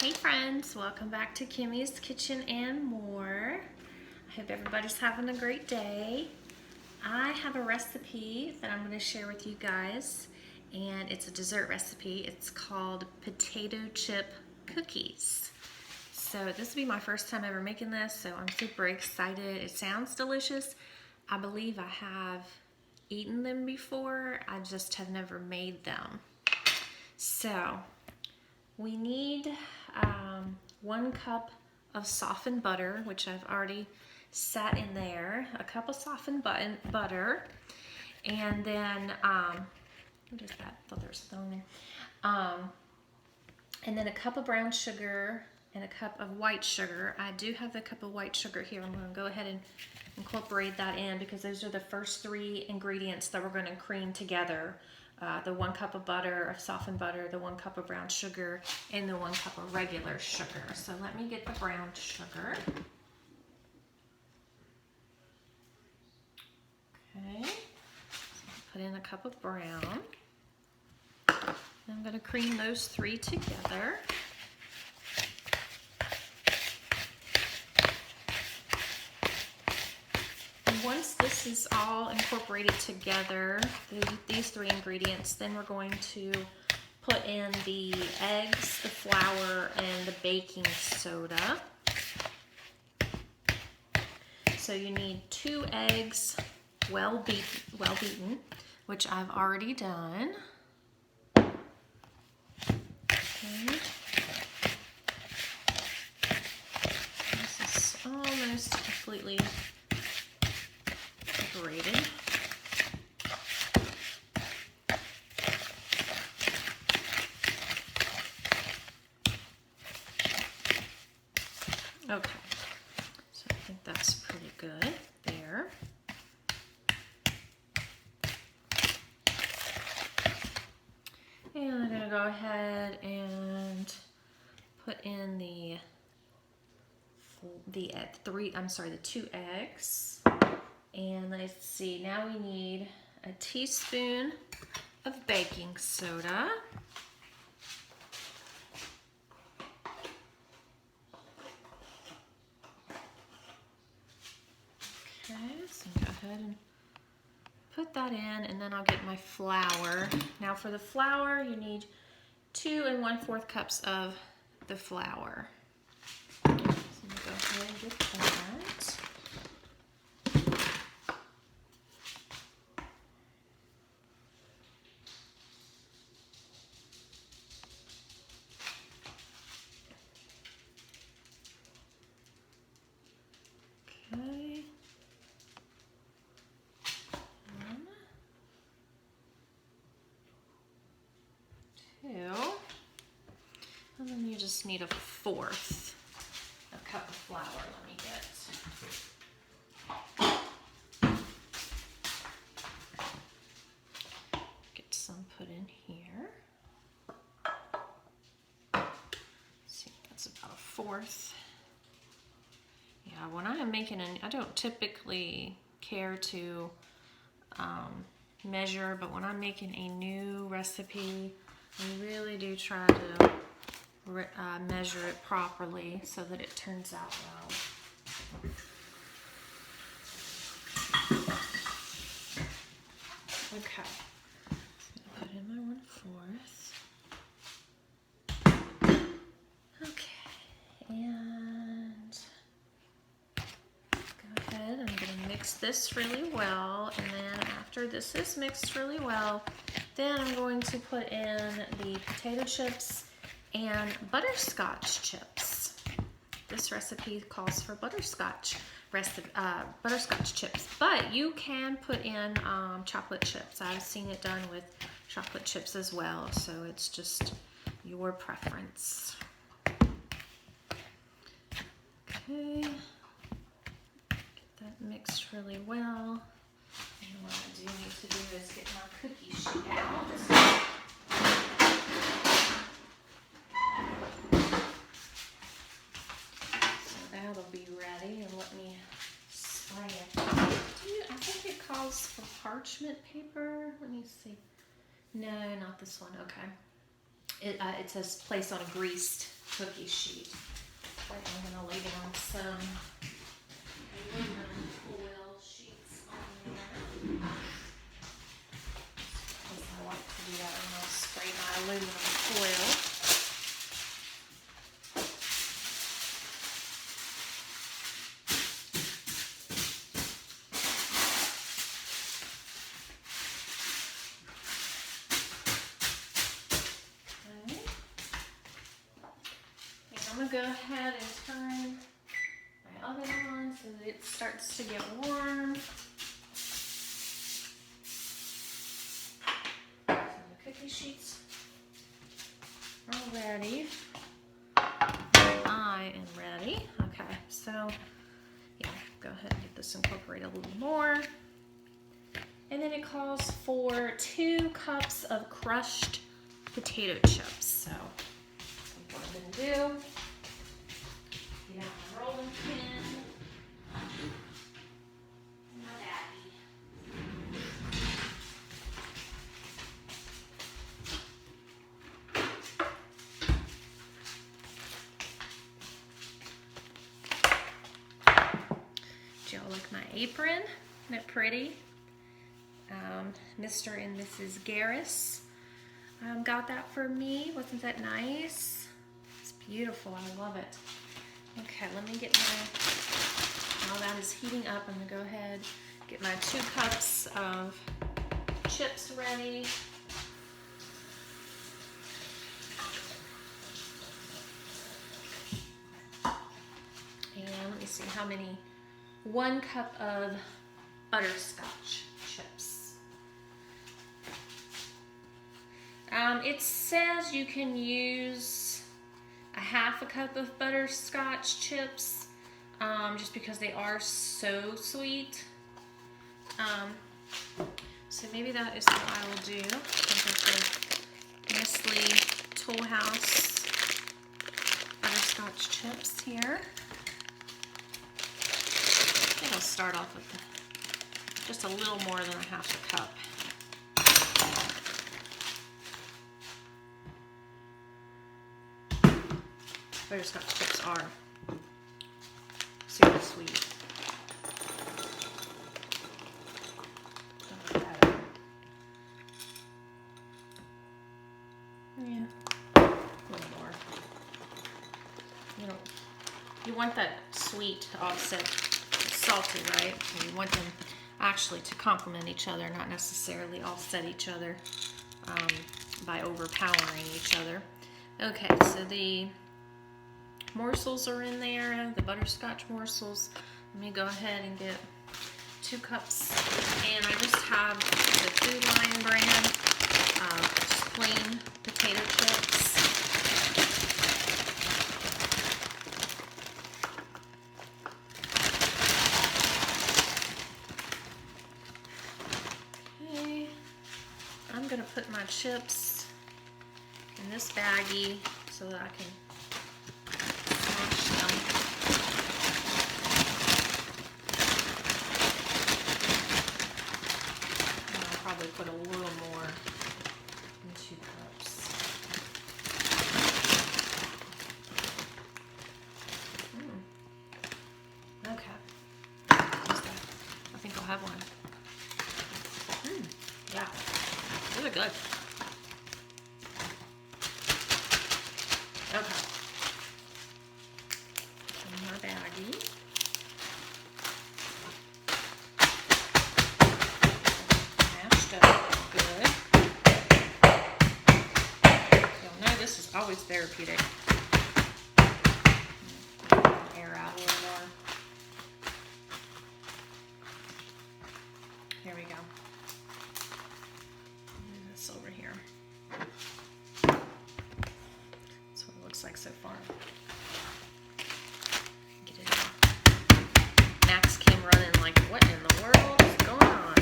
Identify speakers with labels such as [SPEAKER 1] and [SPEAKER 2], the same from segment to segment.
[SPEAKER 1] Hey friends, welcome back to Kimmy's Kitchen and More. I hope everybody's having a great day. I have a recipe that I'm going to share with you guys, and it's a dessert recipe. It's called potato chip cookies. So this will be my first time ever making this, so I'm super excited. It sounds delicious. I believe I have eaten them before, I just have never made them. So we need 1 cup of softened butter, which I've already set in there, a cup of softened butter, and then, what is that? I thought there was something there. And then a cup of brown sugar and a cup of white sugar. I do have the cup of white sugar here. I'm going to go ahead and incorporate that in because those are the first 3 ingredients that we're going to cream together. The 1 cup of butter, of softened butter, the 1 cup of brown sugar, and the 1 cup of regular sugar. So let me get the brown sugar. Okay, so put in a cup of brown. I'm going to cream those 3 together. Once this is all incorporated together, these 3 ingredients, then we're going to put in the eggs, the flour, and the baking soda. So you need 2 eggs, well beaten, which I've already done. Okay. This is almost completely separated. Okay, so I think that's pretty good there. And I'm going to go ahead and put in the 2 eggs. And let's see, now we need a teaspoon of baking soda. Okay, so go ahead and put that in, and then I'll get my flour. Now for the flour, you need 2 1/4 cups of the flour. So I'm going to go ahead and get that. Okay. 1, 2, and then you just need a 1/4 cup of flour. Let me get some put in here. Let's see, that's about a 1/4. Yeah, when I am making I don't typically care to measure, but when I'm making a new recipe, I really do try to measure it properly so that it turns out well. Okay, so I'm gonna put in my 1/4. Okay, and go ahead, I'm going to mix this really well, and then after this is mixed really well, then I'm going to put in the potato chips and butterscotch chips. This recipe calls for butterscotch chips, but you can put in chocolate chips. I've seen it done with chocolate chips as well, so it's just your preference. Okay. That mixed really well. And what I do need to do is get my cookie sheet out. So that'll be ready, and let me spray it. I think it calls for parchment paper. Let me see. No, not this one. Okay. It says place on a greased cookie sheet. But I'm going to lay down some aluminum foil sheets on there. Because I like to do that when I spray my aluminum foil. I'm going to go ahead and turn my oven on so that it starts to get warm. So the cookie sheets are ready. I am ready. Okay, so yeah, go ahead and get this incorporated a little more. And then it calls for 2 cups of crushed potato chips. So what I'm going to do, get out my rolling pin, and my baggie. Do y'all like my apron? Isn't it pretty? Mr. and Mrs. Garris got that for me. Wasn't that nice? It's beautiful. I love it. Okay, let me get my, while that is heating up, I'm going to go ahead get my 2 cups of chips ready. And let me see how many. 1 cup of butterscotch chips. It says you can use a 1/2 cup of butterscotch chips, just because they are so sweet. So maybe that is what I will do. I'll get the Nestle Toll House butterscotch chips here. I think I'll start off with just a little more than a 1/2 cup. Butterscotch chips are super sweet. Yeah, a little more. You want that sweet to offset the salty, right? You want them actually to complement each other, not necessarily offset each other by overpowering each other. Okay, so the morsels are in there, the butterscotch morsels. Let me go ahead and get 2 cups, and I just have the Food Lion brand, just plain potato chips. Okay, I'm gonna put my chips in this baggie so that I can put a little more in 2 cups. Okay. I think I'll have one. Yeah. Those are good. Okay. In my baggie. This is always therapeutic. Air out a little more. There we go. And this over here. That's what it looks like so far. Get it out. Max came running like, what in the world is going on?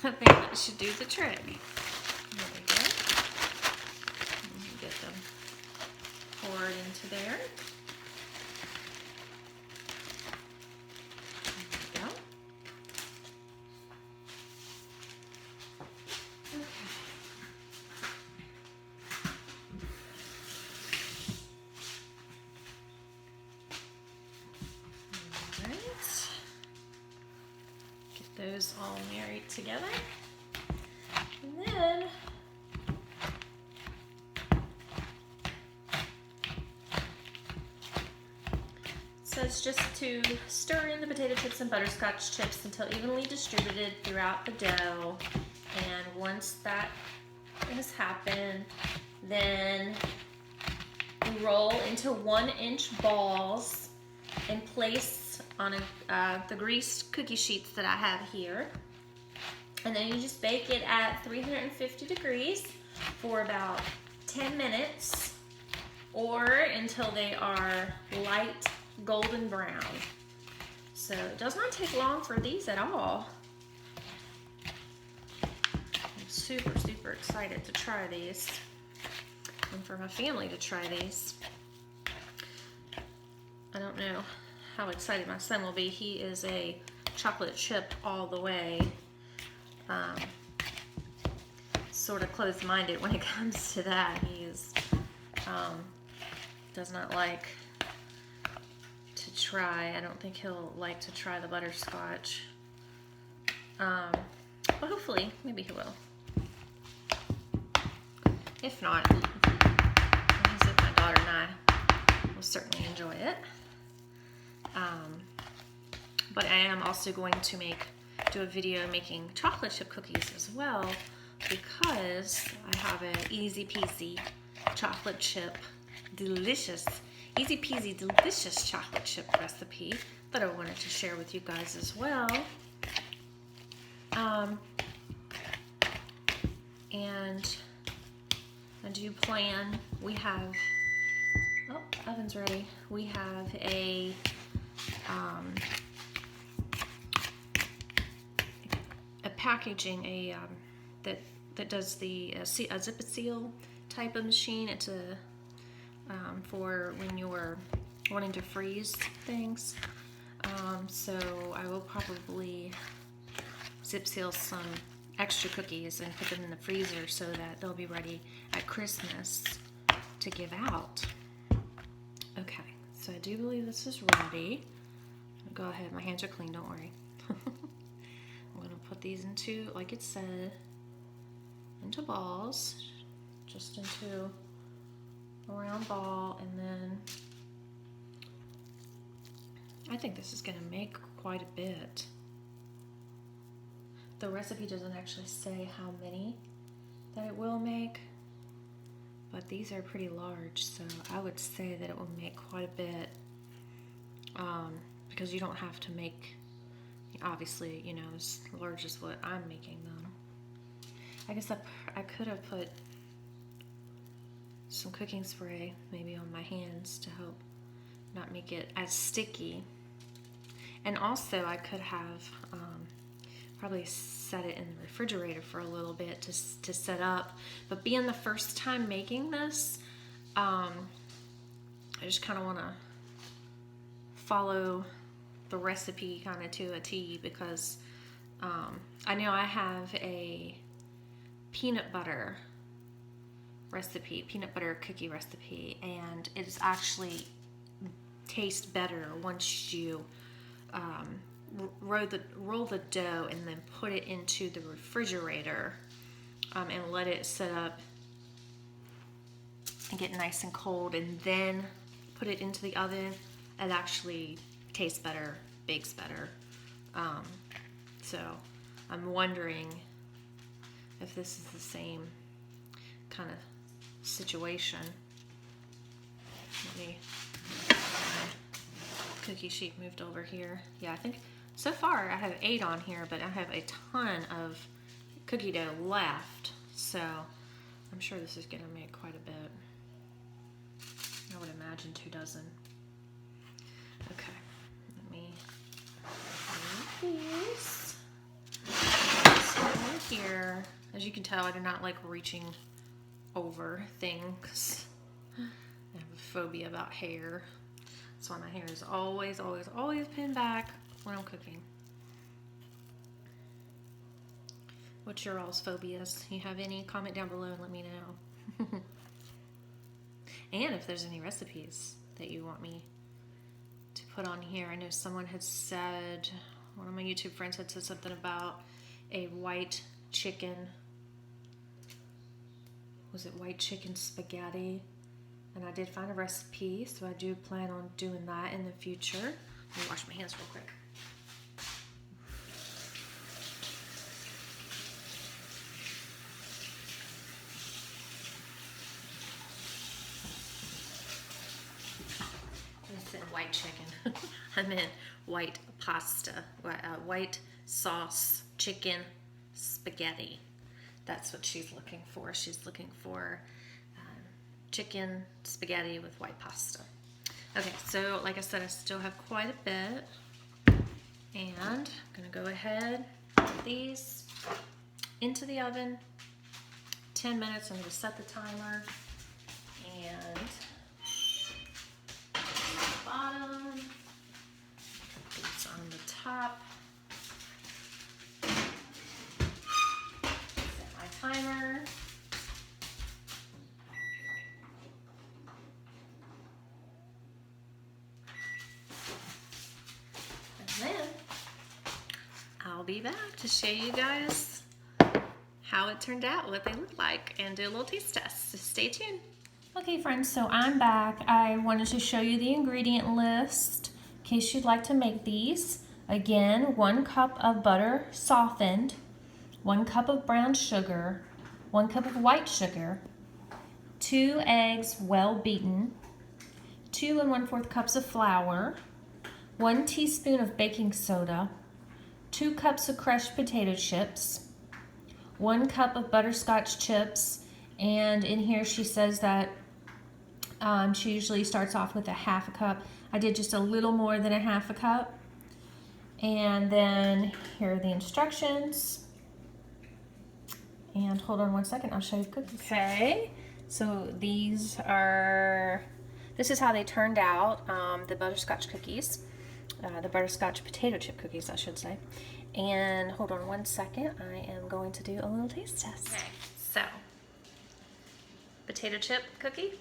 [SPEAKER 1] I think that should do the trick. There we go. those all married together. And then so it's just to stir in the potato chips and butterscotch chips until evenly distributed throughout the dough. And once that has happened, then we roll into 1-inch balls and place on the greased cookie sheets that I have here. And then you just bake it at 350 degrees for about 10 minutes or until they are light golden brown. So it does not take long for these at all. I'm super, super excited to try these and for my family to try these. I don't know how excited my son will be. He is a chocolate chip all the way. Sort of closed-minded when it comes to that. He is does not like to try. I don't think he'll like to try the butterscotch. But hopefully, maybe he will. If not, he's with my daughter and I will certainly enjoy it. But I am also going to do a video making chocolate chip cookies as well, because I have an easy peasy chocolate chip delicious chocolate chip recipe that I wanted to share with you guys as well. And I do plan, we have, oh, oven's ready. We have a packaging, that does the a zip seal type of machine. It's a for when you're wanting to freeze things. So I will probably zip seal some extra cookies and put them in the freezer so that they'll be ready at Christmas to give out. Okay, so I do believe this is ready. Go ahead, my hands are clean, don't worry. I'm gonna put these into, like it said, into balls, just into a round ball, and then I think this is gonna make quite a bit. The recipe doesn't actually say how many that it will make, but these are pretty large, so I would say that it will make quite a bit, because you don't have to make, obviously, you know, as large as what I'm making them. I guess I could have put some cooking spray maybe on my hands to help not make it as sticky. And also I could have probably set it in the refrigerator for a little bit to set up. But being the first time making this, I just kind of want to follow the recipe kind of to a T, because I know I have a peanut butter cookie recipe, and it actually tastes better once you roll the dough and then put it into the refrigerator and let it set up and get nice and cold, and then put it into the oven. It actually tastes better, bakes better. So I'm wondering if this is the same kind of situation. Let me get my cookie sheet moved over here. Yeah, I think so far I have 8 on here, but I have a ton of cookie dough left, so I'm sure this is gonna make quite a bit. I would imagine 2 dozen. Okay, let me move these. This one here. As you can tell, I do not like reaching over things. I have a phobia about hair. That's why my hair is always pinned back when I'm cooking. What's your all's phobias? You have any? Comment down below and let me know. And if there's any recipes that you want me to put on here. I know someone had said, one of my YouTube friends had said something about a white chicken, was it white chicken spaghetti? And I did find a recipe, so I do plan on doing that in the future. Let me wash my hands real quick. I said white chicken. I meant white pasta, white sauce chicken spaghetti. That's what she's looking for. She's looking for chicken spaghetti with white pasta. Okay, so like I said, I still have quite a bit. And I'm gonna go ahead, put these into the oven. 10 minutes, I'm gonna set the timer. And bottom, these on the top. Set my timer. And then I'll be back to show you guys how it turned out, what they look like, and do a little taste test. So stay tuned. Okay friends, so I'm back. I wanted to show you the ingredient list in case you'd like to make these. Again, 1 cup of butter softened, 1 cup of brown sugar, 1 cup of white sugar, 2 eggs well beaten, 2 1/4 cups of flour, 1 teaspoon of baking soda, 2 cups of crushed potato chips, 1 cup of butterscotch chips, and in here she says that she usually starts off with a 1/2 cup. I did just a little more than a 1/2 cup. And then here are the instructions. And hold on 1 second, I'll show you the cookies. Okay, so this is how they turned out, the butterscotch cookies, the butterscotch potato chip cookies, I should say. And hold on 1 second, I am going to do a little taste test. Okay, so potato chip cookie.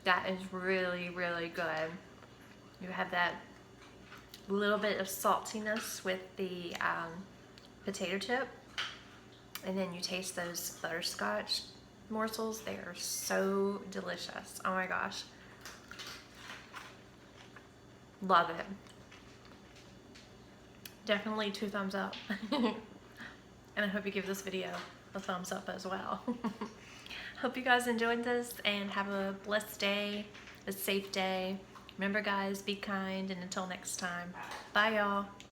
[SPEAKER 1] That is really, really good. You have that little bit of saltiness with the potato chip, and then you taste those butterscotch morsels. They are so delicious. Oh my gosh. Love it. Definitely 2 thumbs up. And I hope you give this video a thumbs up as well. Hope you guys enjoyed this and have a blessed day, a safe day. Remember guys, be kind, and until next time, bye y'all.